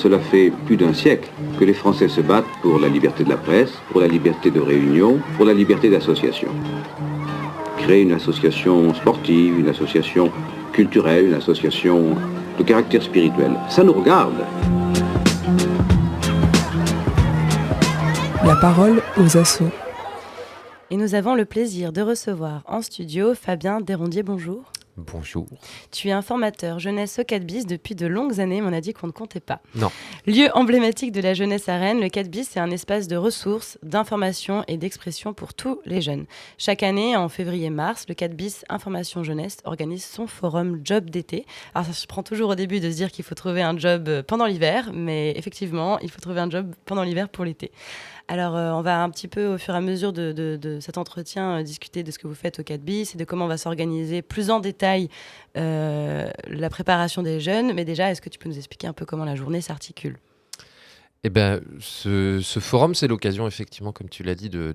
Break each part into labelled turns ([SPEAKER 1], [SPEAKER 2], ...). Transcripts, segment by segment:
[SPEAKER 1] cela fait plus d'un siècle que les Français se battent pour la liberté de la presse, pour la liberté de réunion, pour la liberté d'association. Créer une association sportive, une association culturelle, une association de caractère spirituel, ça nous regarde.
[SPEAKER 2] La parole aux assos.
[SPEAKER 3] Et nous avons le plaisir de recevoir en studio Fabien Desrondiers, bonjour.
[SPEAKER 4] Bonjour.
[SPEAKER 3] Tu es un formateur jeunesse au 4BIS depuis de longues années, mais on a dit qu'on ne comptait pas.
[SPEAKER 4] Non.
[SPEAKER 3] Lieu emblématique de la jeunesse à Rennes, le 4BIS est un espace de ressources, d'information et d'expression pour tous les jeunes. Chaque année, en février-mars, le 4BIS Information Jeunesse organise son forum Job d'été. Alors ça se prend toujours au début de se dire qu'il faut trouver un job pendant l'hiver, mais effectivement, il faut trouver un job pendant l'hiver pour l'été. Alors, on va un petit peu, au fur et à mesure de cet entretien, discuter de ce que vous faites au 4BIS et de comment on va s'organiser plus en détail la préparation des jeunes. Mais déjà, est-ce que tu peux nous expliquer un peu comment la journée s'articule ?
[SPEAKER 4] Eh ben, ce forum, c'est l'occasion, effectivement, comme tu l'as dit, de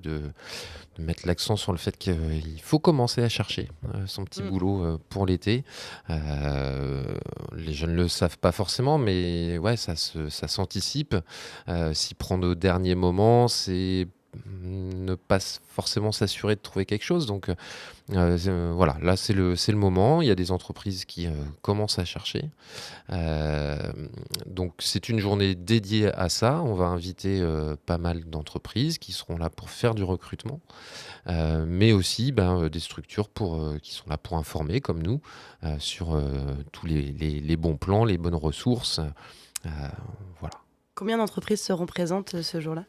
[SPEAKER 4] mettre l'accent sur le fait qu'il faut commencer à chercher son petit boulot pour l'été. Les jeunes ne le savent pas forcément, mais ouais, ça s'anticipe. S'y prendre au dernier moment, c'est ne pas forcément s'assurer de trouver quelque chose. Donc voilà, là c'est le moment. Il y a des entreprises qui commencent à chercher. Donc c'est une journée dédiée à ça. On va inviter pas mal d'entreprises qui seront là pour faire du recrutement, mais aussi des structures qui sont là pour informer, comme nous, sur tous les bons plans, les bonnes ressources. Voilà.
[SPEAKER 3] Combien d'entreprises seront présentes ce jour-là ?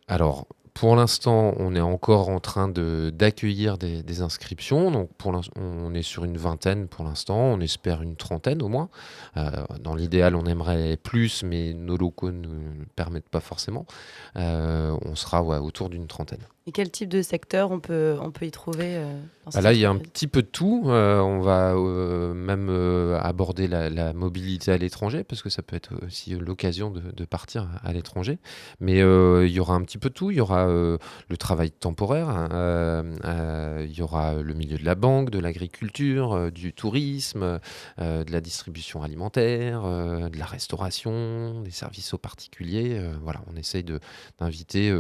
[SPEAKER 4] Alors, pour l'instant, on est encore en train d'accueillir des inscriptions. Donc, on est sur une vingtaine pour l'instant. On espère une trentaine au moins. Dans l'idéal, on aimerait plus, mais nos locaux ne le permettent pas forcément. On sera autour d'une trentaine.
[SPEAKER 3] Et quel type de secteur on peut y trouver
[SPEAKER 4] là, il y a un petit peu de tout. On va même aborder la mobilité à l'étranger, parce que ça peut être aussi l'occasion de partir à l'étranger. Mais il y aura un petit peu de tout. Il y aura le travail temporaire, il y aura le milieu de la banque, de l'agriculture, du tourisme, de la distribution alimentaire, de la restauration, des services aux particuliers. Voilà, on essaye d'inviter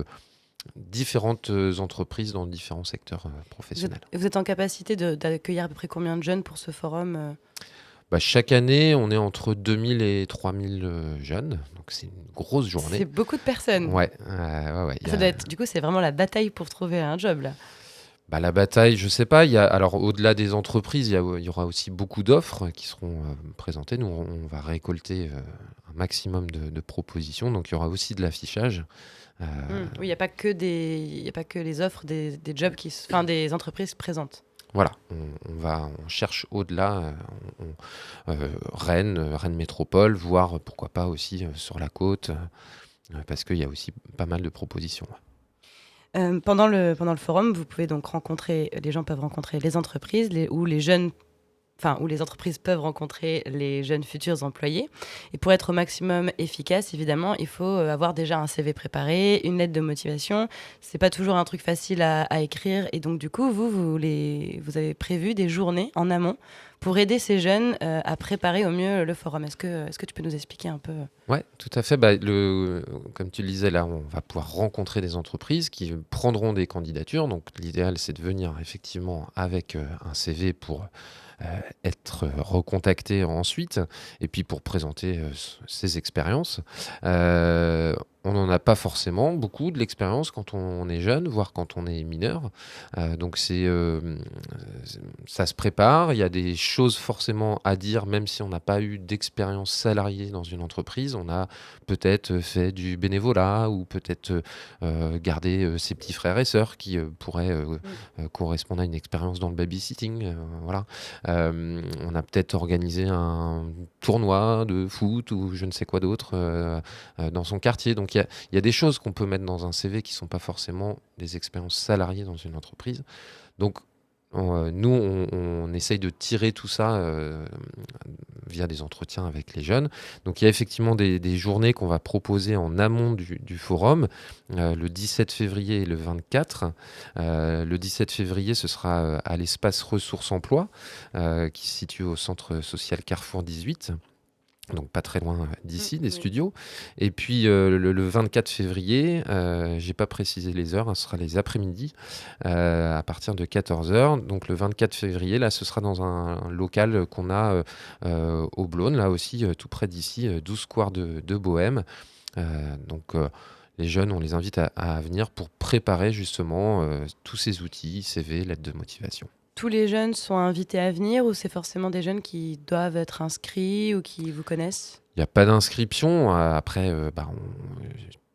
[SPEAKER 4] différentes entreprises dans différents secteurs professionnels.
[SPEAKER 3] Vous êtes en capacité d'accueillir à peu près combien de jeunes pour ce forum ?
[SPEAKER 4] Chaque année, on est entre 2000 et 3000 jeunes, donc c'est une grosse journée.
[SPEAKER 3] C'est beaucoup de personnes.
[SPEAKER 4] Ouais.
[SPEAKER 3] Ça doit être, du coup, c'est vraiment la bataille pour trouver un job, là.
[SPEAKER 4] La bataille, je sais pas. Alors, au-delà des entreprises, il y aura aussi beaucoup d'offres qui seront présentées. Nous, on va récolter un maximum de propositions, donc il y aura aussi de l'affichage.
[SPEAKER 3] Oui, il n'y a pas que les offres des jobs des entreprises présentes.
[SPEAKER 4] Voilà, on cherche au-delà, Rennes Métropole, voire pourquoi pas aussi sur la côte, parce qu'il y a aussi pas mal de propositions.
[SPEAKER 3] Pendant le forum, les gens peuvent rencontrer les entreprises où les entreprises peuvent rencontrer les jeunes futurs employés. Et pour être au maximum efficace, évidemment, il faut avoir déjà un CV préparé, une lettre de motivation. C'est pas toujours un truc facile à écrire. Et donc, du coup, vous avez prévu des journées en amont pour aider ces jeunes à préparer au mieux le forum. Est-ce que tu peux nous expliquer un peu ?
[SPEAKER 4] Ouais, tout à fait. Comme tu le disais, là, on va pouvoir rencontrer des entreprises qui prendront des candidatures. Donc, l'idéal, c'est de venir effectivement avec un CV pour être recontacté ensuite, et puis pour présenter ses expériences. On n'en a pas forcément beaucoup de l'expérience quand on est jeune, voire quand on est mineur. Donc ça se prépare. Il y a des choses forcément à dire, même si on n'a pas eu d'expérience salariée dans une entreprise. On a peut-être fait du bénévolat, ou peut-être gardé ses petits frères et sœurs qui pourraient correspondre à une expérience dans le babysitting. Voilà. On a peut-être organisé un tournoi de foot ou je ne sais quoi d'autre dans son quartier. Donc il y a des choses qu'on peut mettre dans un CV qui ne sont pas forcément des expériences salariées dans une entreprise. Donc nous, on essaye de tirer tout ça via des entretiens avec les jeunes. Donc il y a effectivement des journées qu'on va proposer en amont du forum, le 17 février et le 24. Le 17 février, ce sera à l'espace ressources emploi, qui se situe au centre social Carrefour 18. donc pas très loin d'ici, des
[SPEAKER 3] Oui.
[SPEAKER 4] studios. Et puis le 24 février, j'ai pas précisé les heures, hein, ce sera les après-midi, à partir de 14 h. Donc le 24 février, là, ce sera dans un local qu'on a au Blône, là aussi, tout près d'ici, 12 square de Bohème. Donc les jeunes, on les invite à venir pour préparer justement tous ces outils, CV, lettres de motivation.
[SPEAKER 3] Tous les jeunes sont invités à venir ou c'est forcément des jeunes qui doivent être inscrits ou qui vous connaissent?
[SPEAKER 4] Il n'y a pas d'inscription. Après,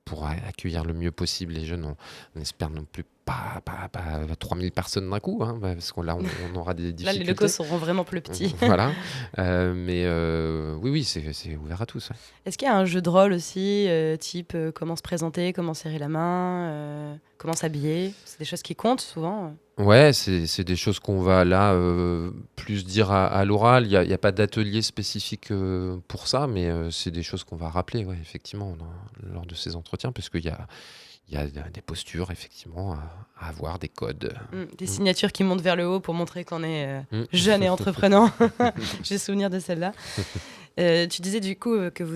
[SPEAKER 4] pour accueillir le mieux possible les jeunes, on espère non plus pas 3000 personnes d'un coup, hein, parce que là, on aura des
[SPEAKER 3] Là, les locaux
[SPEAKER 4] difficultés.
[SPEAKER 3] seront vraiment plus petits.
[SPEAKER 4] Voilà. Mais oui, c'est ouvert à tous. Ouais.
[SPEAKER 3] Est-ce qu'il y a un jeu de rôle aussi, type comment se présenter, comment serrer la main, comment s'habiller? C'est des choses qui comptent souvent.
[SPEAKER 4] Ouais, c'est des choses qu'on va là plus dire à l'oral. Il y a pas d'atelier spécifique pour ça, mais c'est des choses qu'on va rappeler, ouais, effectivement, lors de ces entretiens, parce qu'il y a des postures, effectivement, à avoir, des codes.
[SPEAKER 3] Des
[SPEAKER 4] Mm.
[SPEAKER 3] signatures qui montent vers le haut pour montrer qu'on est
[SPEAKER 4] Mm.
[SPEAKER 3] jeune et entreprenant. J'ai souvenir de celle-là. Tu disais du coup que vous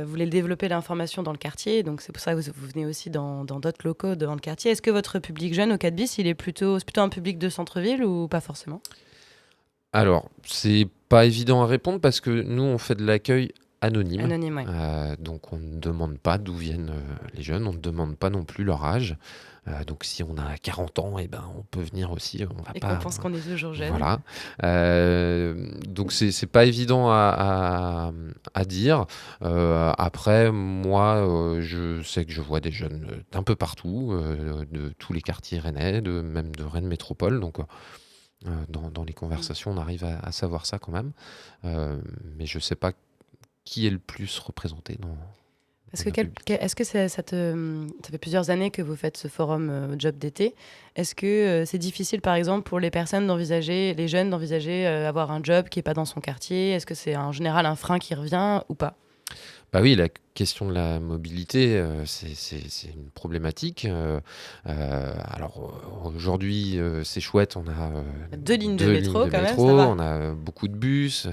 [SPEAKER 3] voulez développer l'information dans le quartier, donc c'est pour ça que vous venez aussi dans d'autres locaux dans le quartier. Est-ce que votre public jeune au 4 bis, c'est plutôt un public de centre-ville ou pas forcément?
[SPEAKER 4] Alors, c'est pas évident à répondre parce que nous, on fait de l'accueil anonyme.
[SPEAKER 3] Anonyme, oui.
[SPEAKER 4] Donc, on ne demande pas d'où viennent les jeunes, on ne demande pas non plus leur âge. Donc, si on a 40 ans, eh ben, on peut venir aussi. On va
[SPEAKER 3] Et
[SPEAKER 4] pas.
[SPEAKER 3] qu'on pense qu'on est toujours jeune.
[SPEAKER 4] Voilà. Donc, c'est pas évident à dire. Après, moi, je sais que je vois des jeunes d'un peu partout, de tous les quartiers rennais, même de Rennes Métropole. Donc, dans les conversations, on arrive à savoir ça quand même. Mais je sais pas qui est le plus représenté dans
[SPEAKER 3] Est-ce
[SPEAKER 4] le
[SPEAKER 3] que,
[SPEAKER 4] public.
[SPEAKER 3] est-ce que ça fait plusieurs années que vous faites ce forum job d'été. Est-ce que c'est difficile, par exemple, pour les personnes les jeunes d'envisager avoir un job qui n'est pas dans son quartier? Est-ce que c'est en général un frein qui revient ou pas?
[SPEAKER 4] Bah oui, la question de la mobilité, c'est une problématique. Alors aujourd'hui, c'est chouette, on a
[SPEAKER 3] 2 lignes de
[SPEAKER 4] 2 lignes
[SPEAKER 3] métro,
[SPEAKER 4] de
[SPEAKER 3] quand même, ça
[SPEAKER 4] métro,
[SPEAKER 3] va.
[SPEAKER 4] on a beaucoup de bus,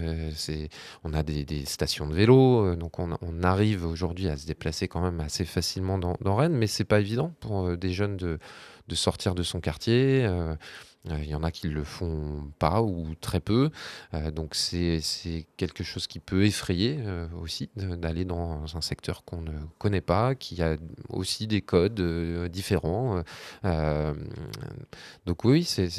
[SPEAKER 4] on a des stations de vélo, donc on arrive aujourd'hui à se déplacer quand même assez facilement dans Rennes, mais c'est pas évident pour des jeunes de sortir de son quartier. Il y en a qui le font pas ou très peu. Donc c'est quelque chose qui peut effrayer aussi d'aller dans un secteur qu'on ne connaît pas, qui a aussi des codes différents. Euh, donc oui, c'est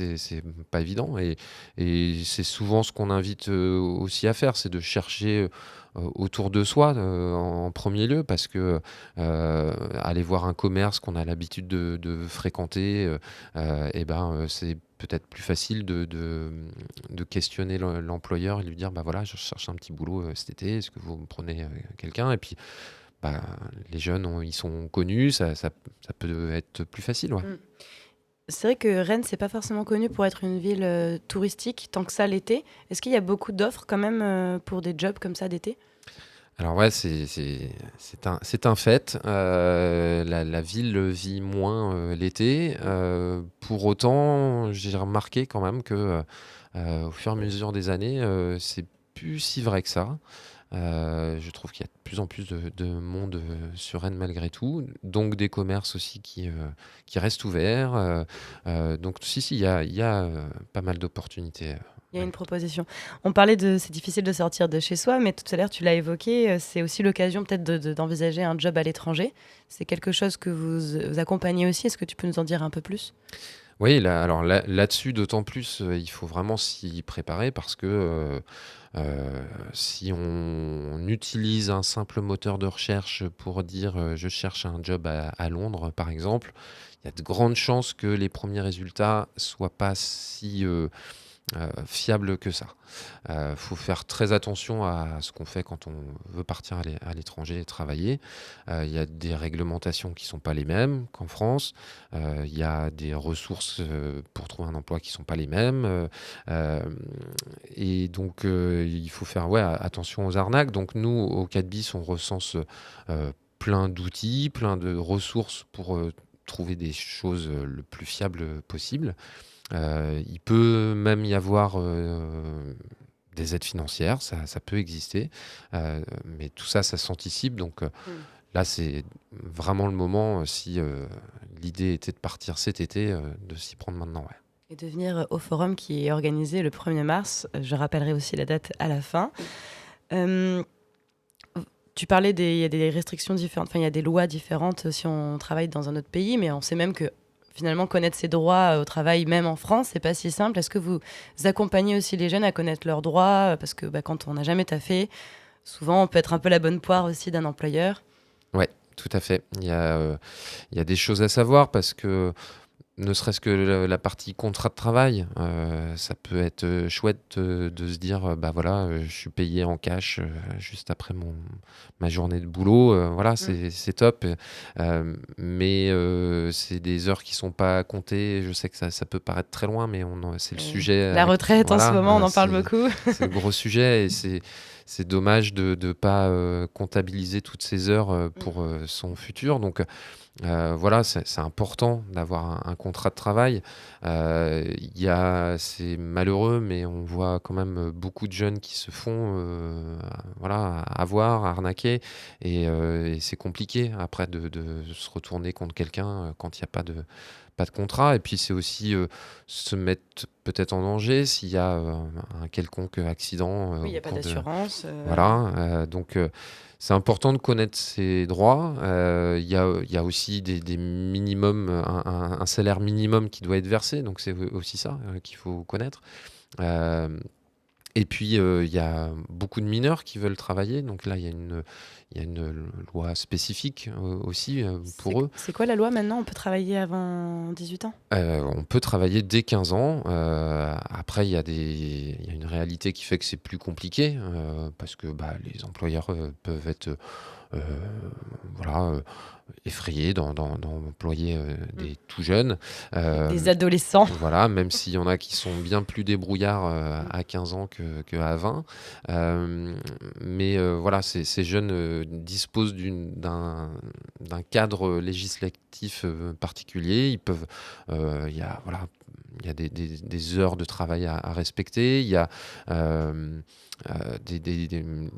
[SPEAKER 4] pas évident. Et c'est souvent ce qu'on invite aussi à faire, c'est de chercher autour de soi en premier lieu, parce que aller voir un commerce qu'on a l'habitude de fréquenter, c'est peut-être plus facile de questionner l'employeur et lui dire bah voilà, je cherche un petit boulot cet été, est-ce que vous me prenez quelqu'un? Et puis bah, les jeunes ils sont connus, ça peut être plus facile, ouais.
[SPEAKER 3] Mm. C'est vrai que Rennes, c'est pas forcément connu pour être une ville touristique tant que ça l'été. Est-ce qu'il y a beaucoup d'offres quand même pour des jobs comme ça d'été?
[SPEAKER 4] Alors ouais, c'est un fait. La ville vit moins l'été. Pour autant, j'ai remarqué quand même que au fur et à mesure des années, c'est plus si vrai que ça. Je trouve qu'il y a de plus en plus de monde sur Rennes malgré tout, donc des commerces aussi qui restent ouverts. Donc si, il y a pas mal d'opportunités.
[SPEAKER 3] Il y a
[SPEAKER 4] Ouais.
[SPEAKER 3] une proposition. On parlait c'est difficile de sortir de chez soi, mais tout à l'heure, tu l'as évoqué, c'est aussi l'occasion peut-être d'envisager un job à l'étranger. C'est quelque chose que vous accompagnez aussi. Est-ce que tu peux nous en dire un peu plus?
[SPEAKER 4] Oui, alors là-dessus, d'autant plus, il faut vraiment s'y préparer parce que si on utilise un simple moteur de recherche pour dire je cherche un job à Londres, par exemple, il y a de grandes chances que les premiers résultats soient pas si fiable que ça. Faut faire très attention à ce qu'on fait quand on veut partir à l'étranger et travailler. Il y a des réglementations qui sont pas les mêmes qu'en France. Il y a des ressources pour trouver un emploi qui sont pas les mêmes. Et donc, il faut faire attention aux arnaques. Donc, nous, au 4bis, on recense plein d'outils, plein de ressources pour trouver des choses le plus fiables possible. Il peut même y avoir des aides financières, ça peut exister, mais tout ça, ça s'anticipe. Donc là, c'est vraiment le moment, si l'idée était de partir cet été, de s'y prendre maintenant. Ouais.
[SPEAKER 3] Et de venir au forum qui est organisé le 1er mars. Je rappellerai aussi la date à la fin. Euh, Tu parlais il y a des restrictions différentes, enfin il y a des lois différentes si on travaille dans un autre pays, mais on sait même que finalement connaître ses droits au travail, même en France, c'est pas si simple. Est-ce que vous accompagnez aussi les jeunes à connaître leurs droits? Parce que quand on n'a jamais taffé, souvent on peut être un peu la bonne poire aussi d'un employeur.
[SPEAKER 4] Ouais, tout à fait. Il y a des choses à savoir parce que ne serait-ce que la partie contrat de travail, ça peut être chouette de se dire, bah voilà, je suis payé en cash juste après ma journée de boulot, voilà, c'est top. Mais c'est des heures qui sont pas comptées. Je sais que ça peut paraître très loin, mais c'est le sujet.
[SPEAKER 3] La retraite en ce
[SPEAKER 4] Voilà,
[SPEAKER 3] moment, on en parle beaucoup.
[SPEAKER 4] c'est le gros sujet et c'est dommage de ne pas comptabiliser toutes ces heures pour son futur. Donc voilà, c'est important d'avoir un contrat de travail. C'est malheureux, mais on voit quand même beaucoup de jeunes qui se font voilà, avoir, arnaquer. Et c'est compliqué après de se retourner contre quelqu'un quand il n'y a pas de contrat. Et puis c'est aussi se mettre peut-être en danger s'il y a un quelconque accident.
[SPEAKER 3] Oui, il n'y a pas d'assurance.
[SPEAKER 4] Voilà, donc c'est important de connaître ses droits. Il y a aussi des minimums, un salaire minimum qui doit être versé, donc c'est aussi ça qu'il faut connaître. Et puis, il y a beaucoup de mineurs qui veulent travailler. Donc là, il y a une loi spécifique aussi pour eux.
[SPEAKER 3] C'est quoi la loi maintenant? On peut travailler avant 18 ans?
[SPEAKER 4] On peut travailler dès 15 ans. Après, il y a une réalité qui fait que c'est plus compliqué parce que les employeurs peuvent être voilà, effrayés d'employer des tout jeunes.
[SPEAKER 3] Des adolescents.
[SPEAKER 4] Voilà, même s'il y en a qui sont bien plus débrouillards à 15 ans qu'à 20. Mais voilà, ces jeunes disposent d'un cadre législatif particulier. Il y a, voilà, il y a des heures de travail à respecter. Il y a ils ne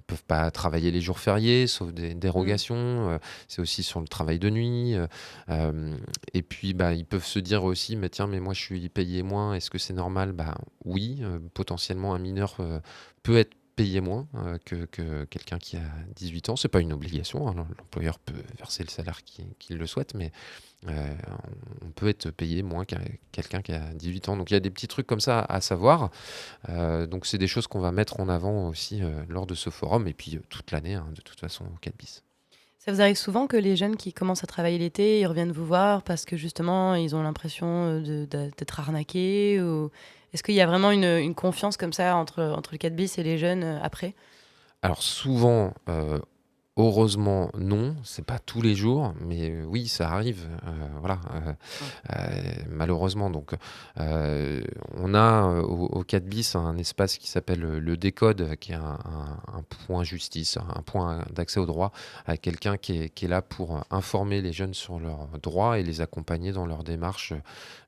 [SPEAKER 4] peuvent pas travailler les jours fériés, sauf des dérogations. C'est aussi sur le travail de nuit. Et puis, ils peuvent se dire aussi, mais tiens, mais moi, je suis payé moins. Est-ce que c'est normal? Oui, potentiellement, un mineur peut être payé moins que quelqu'un qui a 18 ans. C'est pas une obligation, hein. L'employeur peut verser le salaire qu'il le souhaite, mais on peut être payé moins qu'un quelqu'un qui a 18 ans. Donc il y a des petits trucs comme ça à savoir. Donc c'est des choses qu'on va mettre en avant aussi lors de ce forum et puis toute l'année, hein, de toute façon, au 4 bis.
[SPEAKER 3] Ça vous arrive souvent que les jeunes qui commencent à travailler l'été, ils reviennent vous voir parce que justement, ils ont l'impression d'être arnaqués ou... Est-ce qu'il y a vraiment une confiance comme ça entre le 4 bis et les jeunes après?
[SPEAKER 4] Alors souvent, heureusement, non, c'est pas tous les jours, mais oui, ça arrive, voilà, malheureusement. Donc, on a au 4 bis un espace qui s'appelle le Décode, qui est un point justice, un point d'accès au droit, avec quelqu'un qui est là pour informer les jeunes sur leurs droits et les accompagner dans leur démarche,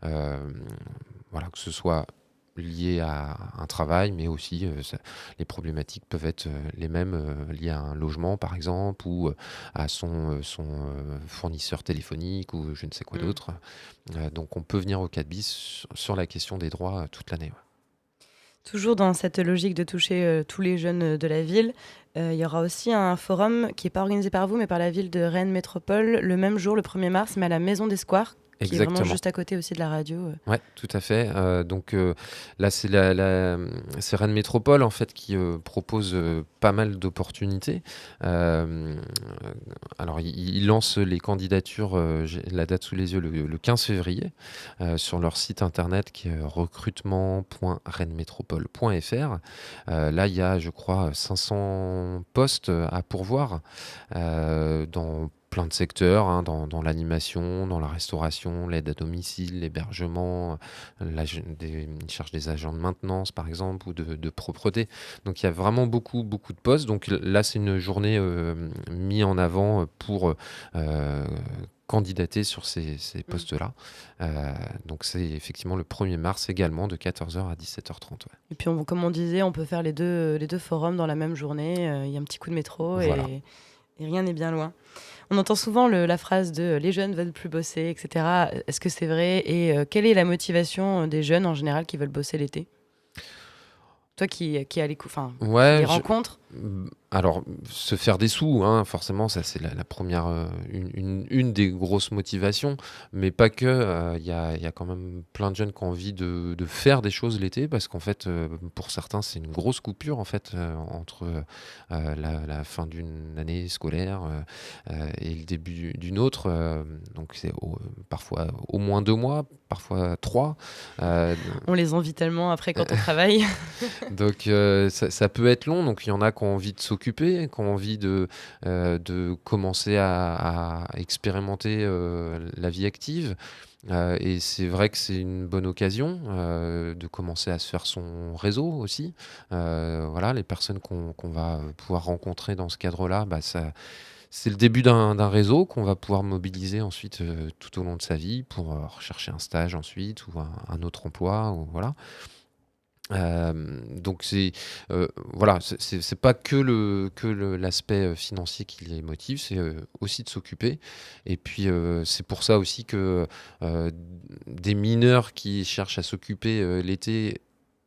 [SPEAKER 4] voilà, que ce soit lié à un travail, mais aussi les problématiques peuvent être les mêmes liées à un logement, par exemple, ou à son fournisseur téléphonique, ou je ne sais quoi d'autre. Donc on peut venir au 4 bis sur la question des droits toute l'année. Ouais.
[SPEAKER 3] Toujours dans cette logique de toucher tous les jeunes de la ville, il y aura aussi un forum qui n'est pas organisé par vous, mais par la ville de Rennes Métropole, le même jour, le 1er mars, mais à la Maison des Squares, qui est vraiment juste à côté aussi de la radio.
[SPEAKER 4] Oui, tout à fait. Donc là, c'est c'est Rennes Métropole en fait qui propose pas mal d'opportunités. Alors, ils lancent les candidatures, j'ai la date sous les yeux, le 15 février, sur leur site internet qui est recrutement.rennesmétropole.fr. Là, il y a, je crois, 500 postes à pourvoir dans plein de secteurs, hein, dans l'animation, dans la restauration, l'aide à domicile, l'hébergement, ils cherchent des agents de maintenance par exemple, ou de propreté. Donc il y a vraiment beaucoup de postes. Donc là c'est une journée mise en avant pour candidater sur ces postes-là. Donc c'est effectivement le 1er mars également de 14h à 17h30. Ouais.
[SPEAKER 3] Et puis, comme on disait, on peut faire les deux forums dans la même journée. Il y a un petit coup de métro
[SPEAKER 4] Voilà.
[SPEAKER 3] et rien n'est bien loin. On entend souvent la phrase de les jeunes veulent plus bosser, etc. Est-ce que c'est vrai? Et quelle est la motivation des jeunes en général qui veulent bosser l'été? Toi qui a les
[SPEAKER 4] Ouais,
[SPEAKER 3] rencontres.
[SPEAKER 4] alors, se faire des sous, hein, forcément, ça c'est la première, une des grosses motivations, mais pas que. Il y a quand même plein de jeunes qui ont envie de faire des choses l'été, parce qu'en fait, pour certains, c'est une grosse coupure en fait entre la fin d'une année scolaire et le début d'une autre. Donc c'est parfois au moins 2 mois, parfois 3.
[SPEAKER 3] On les envie tellement après quand on travaille.
[SPEAKER 4] Donc ça peut être long, donc il y en a qui ont envie de s'occuper, qui ont envie de commencer à expérimenter la vie active. Et c'est vrai que c'est une bonne occasion de commencer à se faire son réseau aussi. Voilà, les personnes qu'on va pouvoir rencontrer dans ce cadre-là, c'est le début d'un réseau qu'on va pouvoir mobiliser ensuite tout au long de sa vie pour rechercher un stage ensuite ou un autre emploi. Ou, voilà. Donc voilà, c'est pas que l'aspect financier qui les motive, c'est aussi de s'occuper. Et puis c'est pour ça aussi que des mineurs qui cherchent à s'occuper l'été,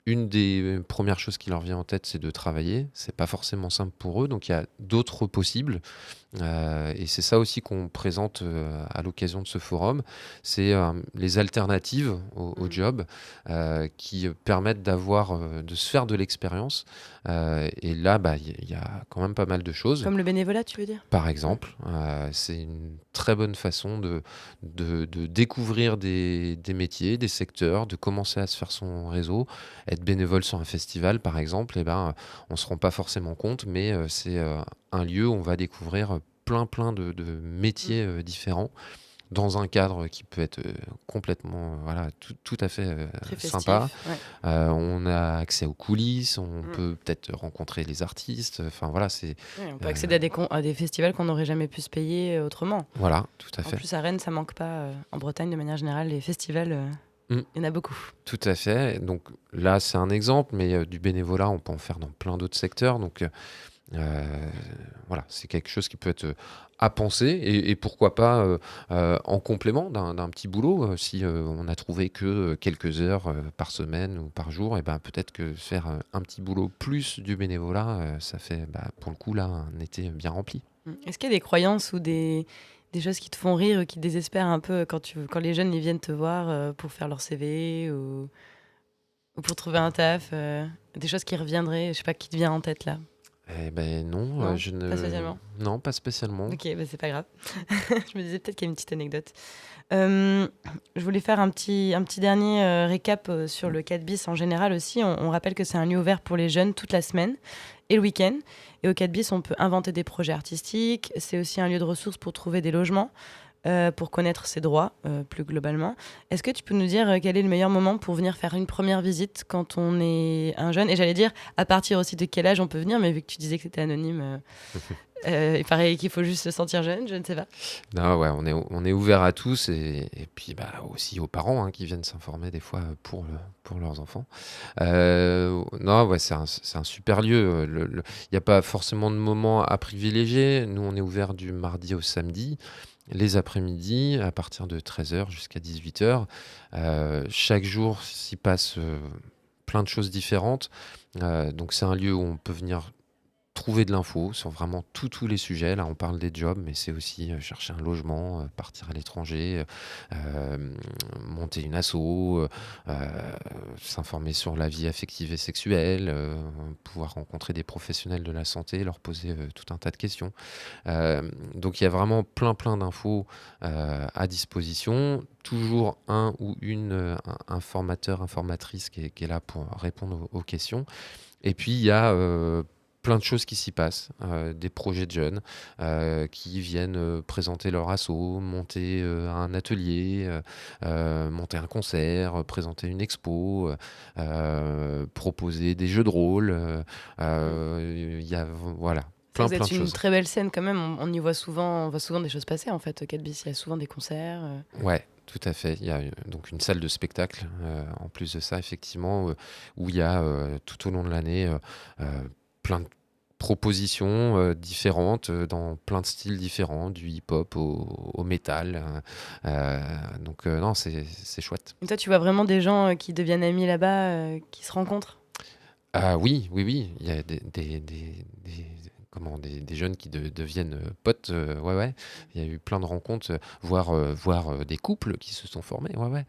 [SPEAKER 4] une des premières choses qui leur vient en tête, c'est de travailler. C'est pas forcément simple pour eux, donc il y a d'autres possibles. Et c'est ça aussi qu'on présente à l'occasion de ce forum, c'est les alternatives au job qui permettent de se faire de l'expérience. Et là, il y a quand même pas mal de choses.
[SPEAKER 3] Comme le bénévolat, tu veux dire?
[SPEAKER 4] Par exemple, c'est une très bonne façon de découvrir des métiers, des secteurs, de commencer à se faire son réseau. Être bénévole sur un festival, par exemple, on ne se rend pas forcément compte, mais c'est un lieu où on va découvrir plein de métiers différents dans un cadre qui peut être complètement tout à fait
[SPEAKER 3] Très festif.
[SPEAKER 4] sympa.
[SPEAKER 3] Ouais.
[SPEAKER 4] On a accès aux coulisses, on peut peut-être rencontrer les artistes. Enfin voilà,
[SPEAKER 3] On peut accéder à des festivals qu'on n'aurait jamais pu se payer autrement.
[SPEAKER 4] Voilà, tout à fait.
[SPEAKER 3] En plus, à Rennes, ça manque pas. En Bretagne, de manière générale, les festivals, il y en a beaucoup.
[SPEAKER 4] Tout à fait. Donc là, c'est un exemple, mais du bénévolat, on peut en faire dans plein d'autres secteurs. Donc voilà, c'est quelque chose qui peut être à penser et pourquoi pas en complément d'un petit boulot. Si on a trouvé que quelques heures par semaine ou par jour, et peut-être que faire un petit boulot plus du bénévolat, ça fait pour le coup là un été bien rempli.
[SPEAKER 3] Est-ce qu'il y a des croyances ou des choses qui te font rire ou qui te désespèrent un peu quand les jeunes ils viennent te voir pour faire leur CV ou pour trouver un taf, des choses qui reviendraient, je sais pas, qui te vient en tête là?
[SPEAKER 4] Eh ben non,
[SPEAKER 3] Non, pas spécialement.
[SPEAKER 4] Non, pas spécialement.
[SPEAKER 3] Ok, c'est pas grave. Je me disais peut-être qu'il y a une petite anecdote. Je voulais faire un petit dernier récap sur le 4 bis en général aussi. On rappelle que c'est un lieu ouvert pour les jeunes toute la semaine et le week-end. Et au 4 bis, on peut inventer des projets artistiques. C'est aussi un lieu de ressources pour trouver des logements, pour connaître ses droits plus globalement. Est-ce que tu peux nous dire quel est le meilleur moment pour venir faire une première visite quand on est un jeune? Et j'allais dire, à partir aussi de quel âge on peut venir, mais vu que tu disais que c'était anonyme... il paraît qu'il faut juste se sentir jeune, je ne sais pas.
[SPEAKER 4] Non, ouais, on est ouvert à tous et puis aussi aux parents qui viennent s'informer des fois pour leurs enfants. Non, ouais, c'est un super lieu. Il n'y a pas forcément de moment à privilégier. Nous, on est ouvert du mardi au samedi, les après-midi, à partir de 13h jusqu'à 18h. Chaque jour s'y passe plein de choses différentes. Donc, c'est un lieu où on peut venir trouver de l'info sur vraiment tous les sujets. Là, on parle des jobs, mais c'est aussi chercher un logement, partir à l'étranger, monter une asso, s'informer sur la vie affective et sexuelle, pouvoir rencontrer des professionnels de la santé, leur poser tout un tas de questions. Donc, il y a vraiment plein d'infos à disposition. Toujours un ou une informateur, informatrice qui est là pour répondre aux questions. Et puis, il y a plein de choses qui s'y passent, des projets de jeunes qui viennent présenter leur asso, monter un atelier, monter un concert, présenter une expo, proposer des jeux de rôle. Voilà. plein
[SPEAKER 3] Vous êtes
[SPEAKER 4] de
[SPEAKER 3] une
[SPEAKER 4] choses.
[SPEAKER 3] très belle scène quand même. On y voit souvent, on voit souvent des choses passer en fait. Au 4 bis, il y a souvent des concerts.
[SPEAKER 4] Ouais, tout à fait. Il y a donc une salle de spectacle, en plus de ça, effectivement, où il y a tout au long de l'année plein de propositions différentes dans plein de styles différents, du hip-hop au métal. Donc non, c'est chouette.
[SPEAKER 3] Et toi, tu vois vraiment des gens qui deviennent amis là-bas, qui se rencontrent?
[SPEAKER 4] Ah oui, oui, oui. Il y a des jeunes qui deviennent potes. Ouais, ouais. Il y a eu plein de rencontres, voire des couples qui se sont formés. Ouais, ouais.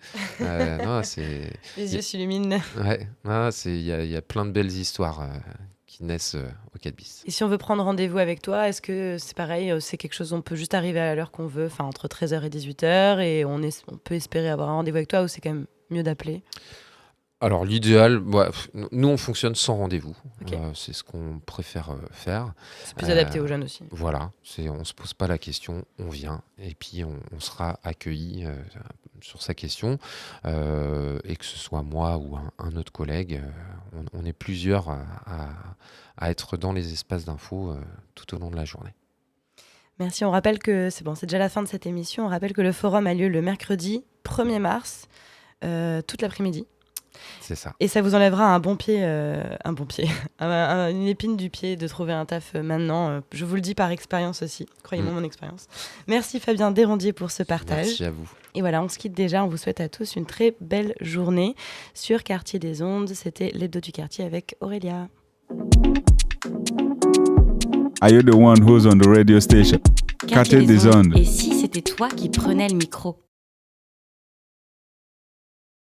[SPEAKER 4] Non,
[SPEAKER 3] Les
[SPEAKER 4] il y
[SPEAKER 3] yeux s'illuminent.
[SPEAKER 4] ouais, non, il y a plein de belles histoires qui naissent au 4 bis.
[SPEAKER 3] Et si on veut prendre rendez-vous avec toi, est-ce que c'est pareil, c'est quelque chose, on peut juste arriver à l'heure qu'on veut, enfin entre 13h et 18h, et on peut espérer avoir un rendez-vous avec toi, ou c'est quand même mieux d'appeler?
[SPEAKER 4] Alors l'idéal, nous on fonctionne sans rendez-vous.
[SPEAKER 3] Ok.
[SPEAKER 4] C'est ce qu'on préfère faire.
[SPEAKER 3] C'est plus adapté aux jeunes aussi.
[SPEAKER 4] Voilà, on se pose pas la question, on vient et puis on sera accueilli sur sa question. Et que ce soit moi ou un autre collègue, on est plusieurs à être dans les espaces d'info tout au long de la journée.
[SPEAKER 3] Merci, on rappelle que c'est bon, c'est déjà la fin de cette émission. On rappelle que le forum a lieu le mercredi 1er mars, toute l'après-midi.
[SPEAKER 4] C'est ça.
[SPEAKER 3] Et ça vous enlèvera un bon pied, une épine du pied de trouver un taf maintenant. Je vous le dis par expérience aussi, croyez-moi mon expérience. Merci Fabien Desrondiers pour ce partage.
[SPEAKER 4] Merci à vous.
[SPEAKER 3] Et voilà, on se quitte déjà. On vous souhaite à tous une très belle journée sur Quartier des Ondes. C'était l'hebdo du quartier avec Aurélia.
[SPEAKER 2] Are you the one who's on the radio station? Quartier des Ondes.
[SPEAKER 5] Et si c'était toi qui prenais le micro?